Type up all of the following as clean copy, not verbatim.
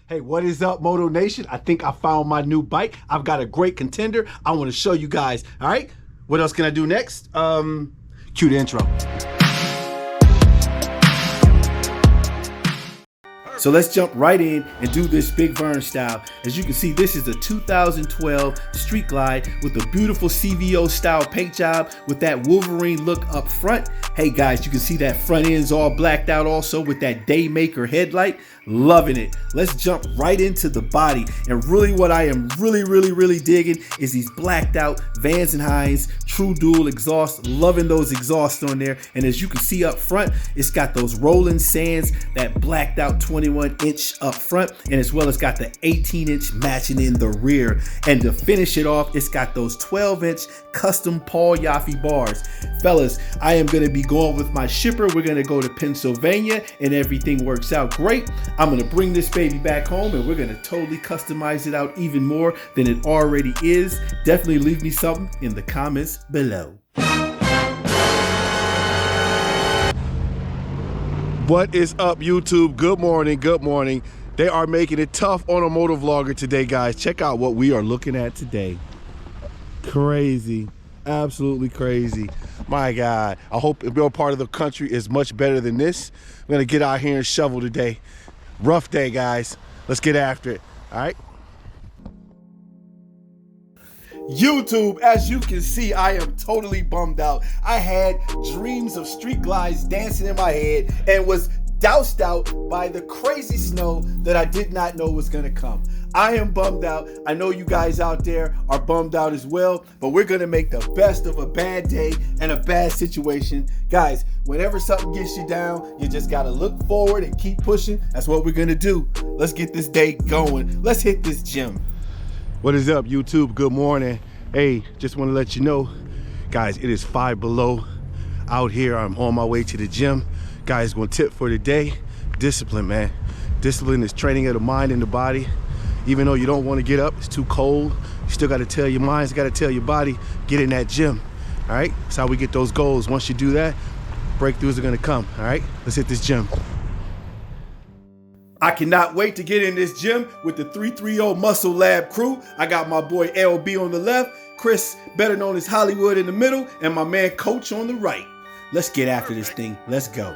Hey, what is up, Moto Nation? I think I found my new bike. I've got a great contender. I want to show you guys. All right, what else can I do next? Cue the intro. So let's jump right in and do this Big Vern style. As you can see, this is a 2012 Street Glide with a beautiful CVO style paint job with that Wolverine look up front. Hey guys, you can see that front end's all blacked out also with that Daymaker headlight. Loving it. Let's jump right into the body. And really what I am really digging is these blacked out Vans & Hines True Dual exhaust. Loving those exhausts on there. And as you can see up front, it's got those Rolling Sands, that blacked out 21-inch up front, and as well as got the 18-inch matching in the rear. And to finish it off, it's got those 12-inch custom Paul Yaffe bars. Fellas, I am going to be going with my shipper. We're going to go to Pennsylvania and everything works out great. I'm going to bring this baby back home and we're going to totally customize it out even more than it already is. Definitely leave me something in the comments below. What is up, YouTube? Good morning, good morning. They are making it tough on a motovlogger today, guys. Check out what we are looking at today. Crazy, absolutely crazy. My God, I hope your part of the country is much better than this. We're gonna get out here and shovel today. Rough day, guys. Let's get after it, all right? YouTube, as you can see, I am totally bummed out. I had dreams of street glides dancing in my head and was doused out by the crazy snow that I did not know was gonna come. I am bummed out. I know you guys out there are bummed out as well, but we're gonna make the best of a bad day and a bad situation. Guys, whenever something gets you down, you just gotta look forward and keep pushing. That's what we're gonna do. Let's get this day going. Let's hit this gym. What is up, YouTube? Good morning. Hey, just want to let you know, guys, it is 5 below out here. I'm on my way to the gym. Guys, one tip for the day: discipline, man. Discipline is training of the mind and the body. Even though you don't want to get up, it's too cold, you still got to tell your mind, you got to tell your body, get in that gym. All right, that's how we get those goals. Once you do that, breakthroughs are going to come. All right, let's hit this gym. I cannot wait to get in this gym with the 330 Muscle Lab crew. I got my boy LB on the left, Chris, better known as Hollywood, in the middle, and my man Coach on the right. Let's get after this thing. Let's go.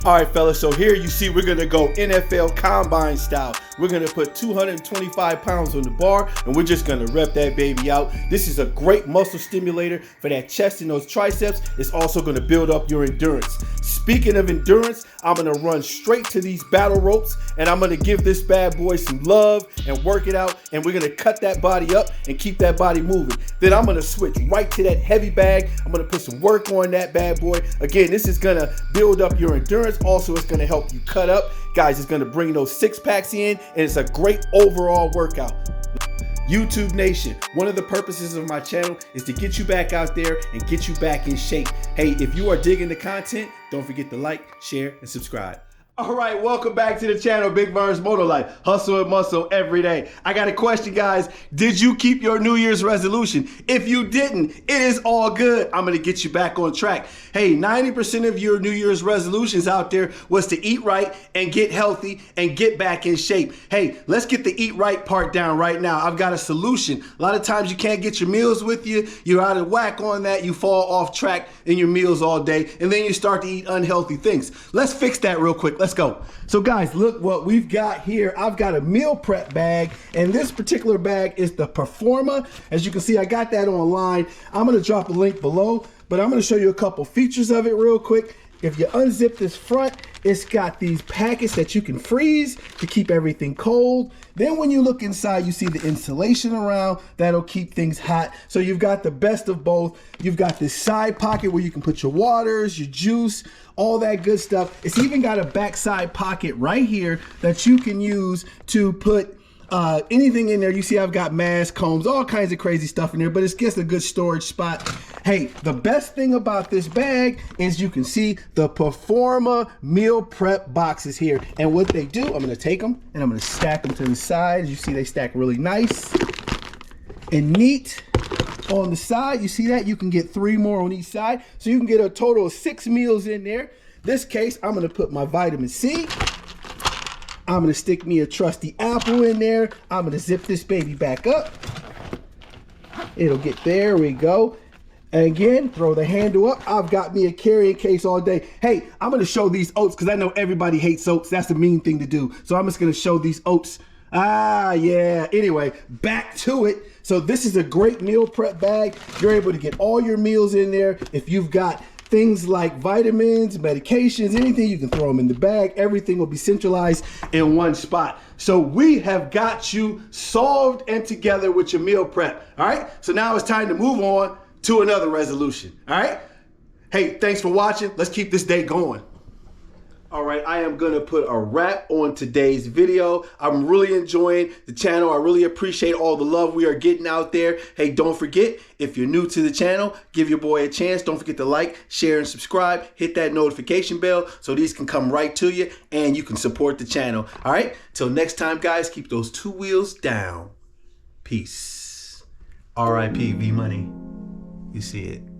All right, fellas, so here you see we're gonna go NFL Combine style. We're gonna put 225 pounds on the bar and we're just gonna rep that baby out. This is a great muscle stimulator for that chest and those triceps. It's also gonna build up your endurance. Speaking of endurance, I'm gonna run straight to these battle ropes and I'm gonna give this bad boy some love and work it out, and we're gonna cut that body up and keep that body moving. Then I'm gonna switch right to that heavy bag. I'm gonna put some work on that bad boy. Again, this is gonna build up your endurance. Also, it's gonna help you cut up. Guys, it's gonna bring those 6-packs in, and it's a great overall workout. YouTube Nation, one of the purposes of my channel is to get you back out there and get you back in shape. Hey, if you are digging the content, don't forget to like, share, and subscribe. All right, welcome back to the channel, Big Vern's Moto Life. Hustle and muscle every day. I got a question, guys. Did you keep your New Year's resolution? If you didn't, it is all good. I'm gonna get you back on track. Hey, 90% of your New Year's resolutions out there was to eat right and get healthy and get back in shape. Hey, let's get the eat right part down right now. I've got a solution. A lot of times you can't get your meals with you. You're out of whack on that. You fall off track in your meals all day, and then you start to eat unhealthy things. Let's fix that real quick. Let's go. So guys, look what we've got here. I've got a meal prep bag, and this particular bag is the Performa. As you can see, I got that online. I'm going to drop a link below, but I'm going to show you a couple features of it real quick. If you unzip this front, it's got these packets that you can freeze to keep everything cold. Then when you look inside, you see the insulation around that'll keep things hot. So you've got the best of both. You've got this side pocket where you can put your waters, your juice, all that good stuff. It's even got a backside pocket right here that you can use to put anything in there. You see I've got masks, combs, all kinds of crazy stuff in there, but it's just a good storage spot. Hey, the best thing about this bag is you can see the Performa meal prep boxes here. And what they do, I'm gonna take them and I'm gonna stack them to the side. As you see, they stack really nice and neat. On the side, you see that? You can get 3 more on each side. So you can get a total of 6 meals in there. This case, I'm gonna put my vitamin C. I'm gonna stick me a trusty apple in there. I'm gonna zip this baby back up. It'll get, there we go. And again, throw the handle up. I've got me a carrying case all day. Hey, I'm gonna show these oats because I know everybody hates oats. That's the mean thing to do. So I'm just gonna show these oats. Yeah. Anyway, back to it. So this is a great meal prep bag. You're able to get all your meals in there. If you've got things like vitamins, medications, anything, you can throw them in the bag. Everything will be centralized in one spot. So we have got you solved and together with your meal prep. All right. So now it's time to move on to another resolution. All right. Hey, thanks for watching. Let's keep this day going. All right, I am gonna put a wrap on today's video. I'm really enjoying the channel. I really appreciate all the love we are getting out there. Hey, don't forget, if you're new to the channel, give your boy a chance. Don't forget to like, share, and subscribe. Hit that notification bell so these can come right to you and you can support the channel. All right, till next time, guys, keep those 2 wheels down. Peace. R.I.P. V Money. You see it.